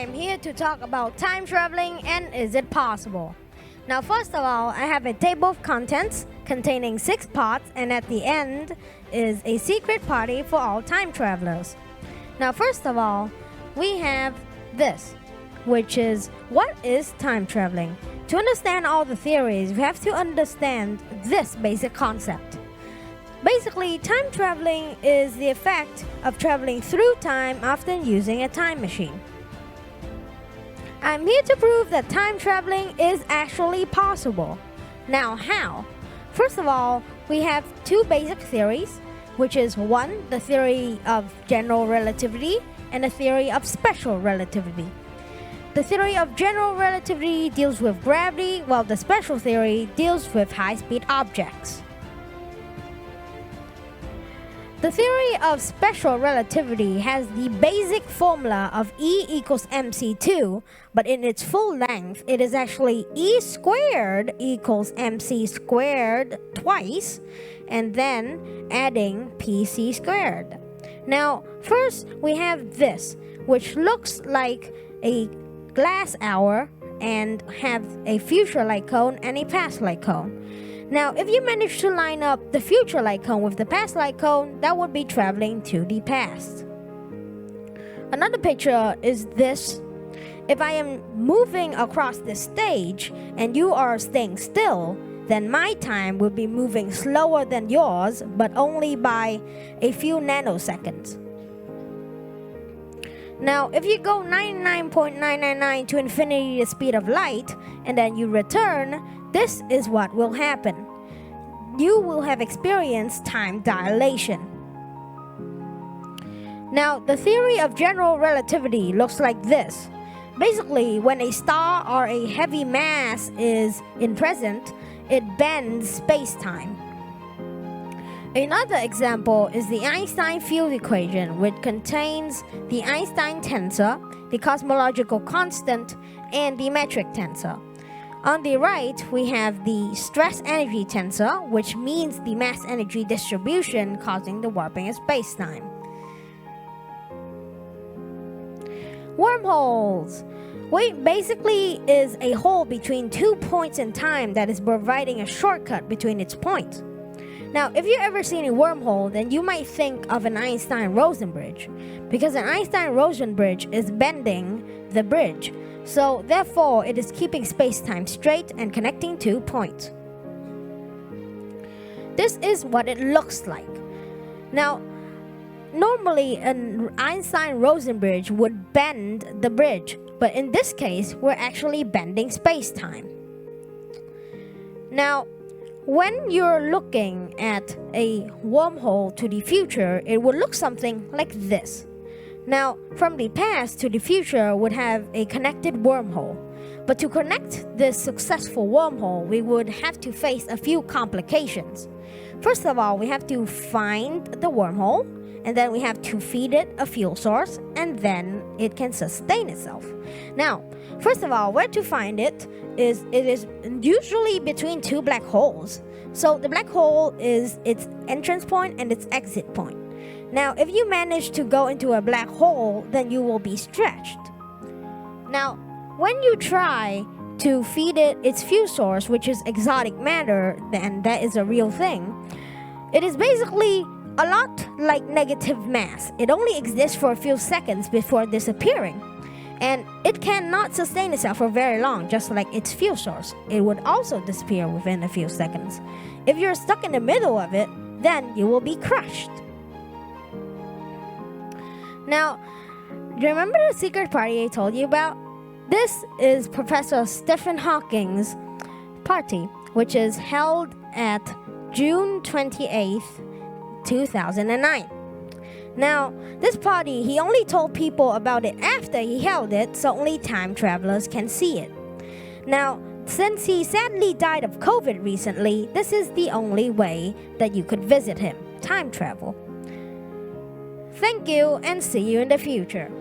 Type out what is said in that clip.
am here to talk about time traveling and is it possible. Now, first of all, I have a table of contents containing 6 parts, and at the end is a secret party for all time travelers. Now, first of all, we have this, which is what is time traveling? To understand all the theories, we have to understand this basic concept. Basically, time traveling is the effect of traveling through time, often using a time machine. I'm here to prove that time traveling is actually possible. Now, how? First of all, we have 2 basic theories, which is 1, the theory of general relativity, and the theory of special relativity. The theory of general relativity deals with gravity, while the special theory deals with high-speed objects. The theory of special relativity has the basic formula of E equals mc2, but in its full length, it is actually E squared equals mc squared twice, and then adding pc squared. Now, first we have this, which looks like a glass hour and have a future light cone and a past light cone. Now, if you manage to line up the future light cone with the past light cone, that would be traveling to the past. Another picture is this. If I am moving across the stage and you are staying still, then my time will be moving slower than yours, but only by a few nanoseconds. Now, if you go 99.999 to infinity the speed of light, and then you return, this is what will happen. You will have experienced time dilation. Now, the theory of general relativity looks like this. Basically, when a star or a heavy mass is present, it bends space-time. Another example is the Einstein field equation, which contains the Einstein tensor, the cosmological constant, and the metric tensor. On the right, we have the stress-energy tensor, which means the mass-energy distribution causing the warping of space-time. Wormholes. Basically is a hole between 2 points in time that is providing a shortcut between its points. Now, if you've ever seen a wormhole, then you might think of an Einstein-Rosen bridge, because an Einstein-Rosen bridge is bending the bridge. So, therefore, it is keeping space-time straight and connecting 2 points. This is what it looks like. Now, normally, an Einstein-Rosen bridge would bend the bridge, but in this case, we're actually bending space-time. Now, when you're looking at a wormhole to the future, it would look something like this. Now, from the past to the future would have a connected wormhole. But to connect this successful wormhole, we would have to face a few complications. First of all, we have to find the wormhole, and then we have to feed it a fuel source, and then it can sustain itself. Now, first of all, where to find it is usually between 2 black holes. So the black hole is its entrance point and its exit point. Now, if you manage to go into a black hole, then you will be stretched. Now, when you try to feed it its fuel source, which is exotic matter, then that is a real thing. It is basically a lot like negative mass. It only exists for a few seconds before disappearing. And it cannot sustain itself for very long, just like its fuel source. It would also disappear within a few seconds. If you're stuck in the middle of it, then you will be crushed. Now, remember the secret party I told you about? This is Professor Stephen Hawking's party, which is held at June 28th, 2009. Now, this party, he only told people about it after he held it, so only time travelers can see it. Now, since he sadly died of COVID recently, this is the only way that you could visit him, time travel. Thank you, and see you in the future.